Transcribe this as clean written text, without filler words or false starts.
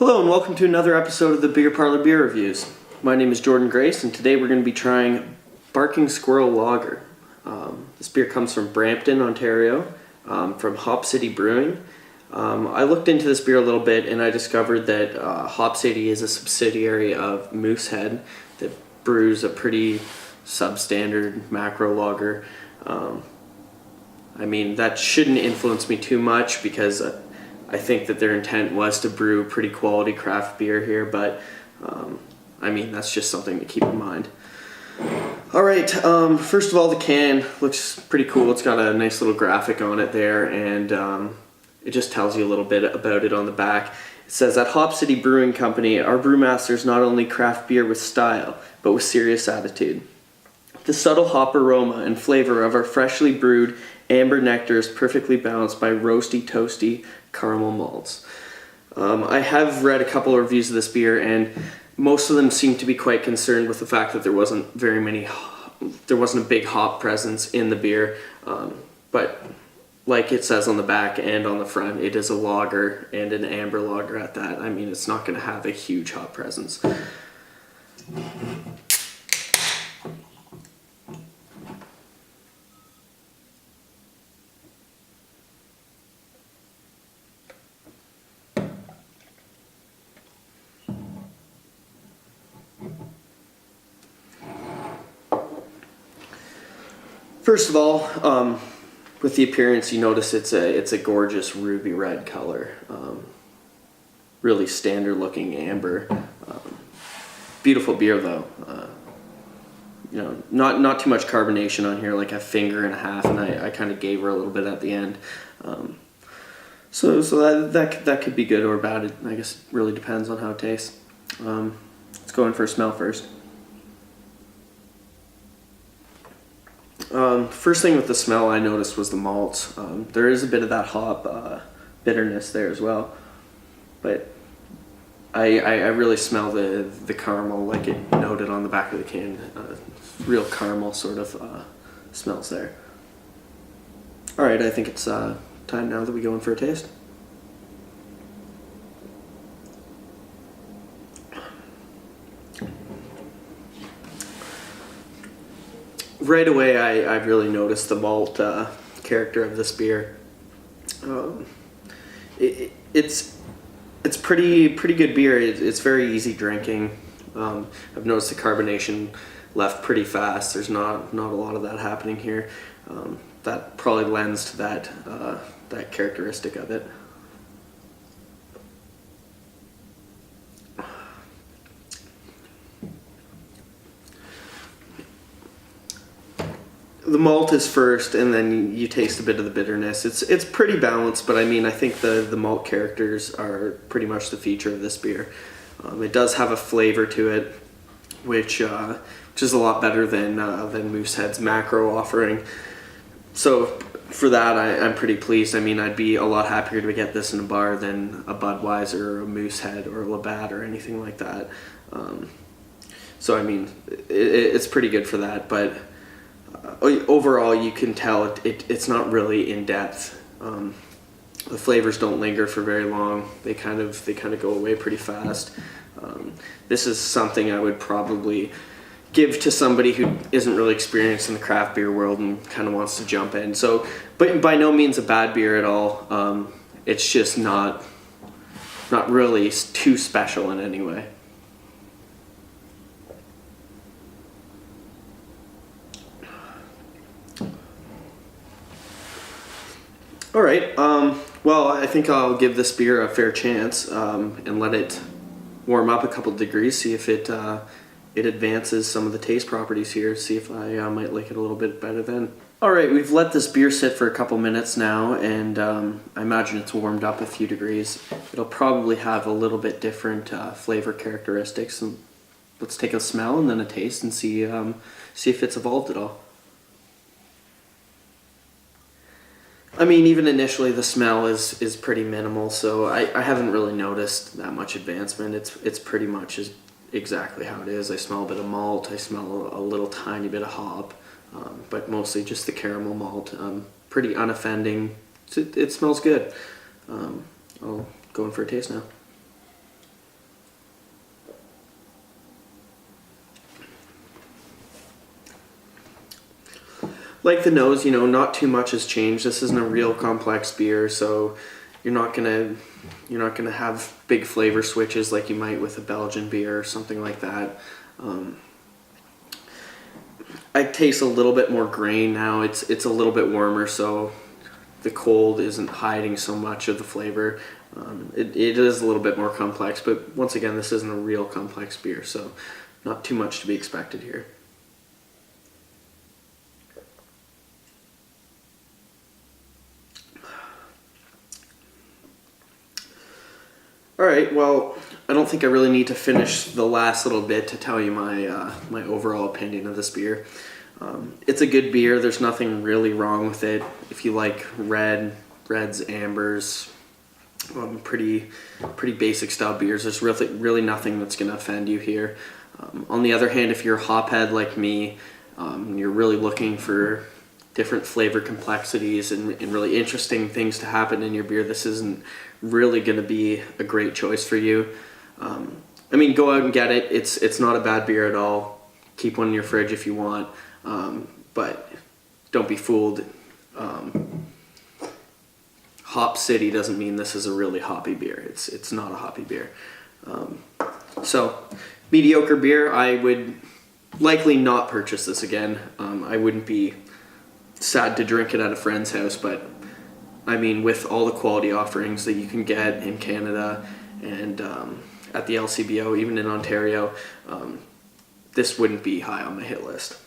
Hello and welcome to another episode of the Beer Parlour Beer Reviews. My name is Jordan Grace and today we're going to be trying Barking Squirrel Lager. This beer comes from Brampton, Ontario, from Hop City Brewing. I looked into this beer a little bit and I discovered that Hop City is a subsidiary of Moosehead that brews a pretty substandard macro lager. I mean, that shouldn't influence me too much because I think that their intent was to brew pretty quality craft beer here, but I mean, that's just something to keep in mind. Alright, first of all, the can looks pretty cool. It's got a nice little graphic on it there, and it just tells you a little bit about it on the back. It says, at Hop City Brewing Company, our brewmasters not only craft beer with style, but with serious attitude. The subtle hop aroma and flavor of our freshly brewed amber nectar is perfectly balanced by roasty, toasty caramel malts. I have read a couple of reviews of this beer, and most of them seem to be quite concerned with the fact that there wasn't a big hop presence in the beer. But like it says on the back and on the front, it is a lager, and an amber lager at that. I mean, it's not going to have a huge hop presence. First of all, with the appearance, you notice it's a gorgeous ruby red color. Really standard looking amber. Beautiful beer though. You know, not too much carbonation on here, like a finger and a half, and I kind of gave her a little bit at the end. So that could be good or bad. I guess it really depends on how it tastes. Let's go in for a smell first. First thing with the smell I noticed was the malts. There is a bit of that hop bitterness there as well, but I really smell the caramel, like it noted on the back of the can. Real caramel sort of smells there. Alright, I think it's time now that we go in for a taste. Right away, I really noticed the malt character of this beer. It's pretty good beer. It's very easy drinking. I've noticed the carbonation left pretty fast. There's not a lot of that happening here. That probably lends to that characteristic of it. The malt is first, and then you taste a bit of the bitterness. It's pretty balanced, but I mean, I think the malt characters are pretty much the feature of this beer. It does have a flavor to it, which is a lot better than Moosehead's macro offering. So for that, I'm pretty pleased. I mean, I'd be a lot happier to get this in a bar than a Budweiser or a Moosehead or a Labatt or anything like that. So I mean, it's pretty good for that, but overall, you can tell it's not really in depth. The flavors don't linger for very long. They kind of go away pretty fast. This is something I would probably give to somebody who isn't really experienced in the craft beer world and kind of wants to jump in. So, but by no means a bad beer at all. It's just not really too special in any way. Alright, well, I think I'll give this beer a fair chance and let it warm up a couple degrees, see if it advances some of the taste properties here, see if I might like it a little bit better then. Alright, we've let this beer sit for a couple minutes now, and I imagine it's warmed up a few degrees. It'll probably have a little bit different flavor characteristics. And let's take a smell and then a taste and see if it's evolved at all. I mean, even initially the smell is pretty minimal, so I haven't really noticed that much advancement. It's pretty much exactly how it is. I smell a bit of malt, I smell a little tiny bit of hop, but mostly just the caramel malt. Pretty unoffending. It smells good. I'll go in for a taste now. like the nose, not too much has changed. This isn't a real complex beer, so you're not gonna have big flavor switches like you might with a Belgian beer or something like that. I taste a little bit more grain now. It's a little bit warmer, so the cold isn't hiding so much of the flavor. It is a little bit more complex, but once again, this isn't a real complex beer, so not too much to be expected here. Alright, well, I don't think I really need to finish the last little bit to tell you my overall opinion of this beer. It's a good beer. There's nothing really wrong with it. If you like reds, ambers, pretty basic style beers, there's really nothing that's going to offend you here. On the other hand, if you're a hophead like me, you're really looking for different flavor complexities and really interesting things to happen in your beer, this isn't really going to be a great choice for you. Go out and get it. It's not a bad beer at all. Keep one in your fridge if you want, but don't be fooled. Hop City doesn't mean this is a really hoppy beer. It's not a hoppy beer. So, mediocre beer. I would likely not purchase this again. I wouldn't be sad to drink it at a friend's house, but with all the quality offerings that you can get in Canada and at the LCBO, even in Ontario, this wouldn't be high on my hit list.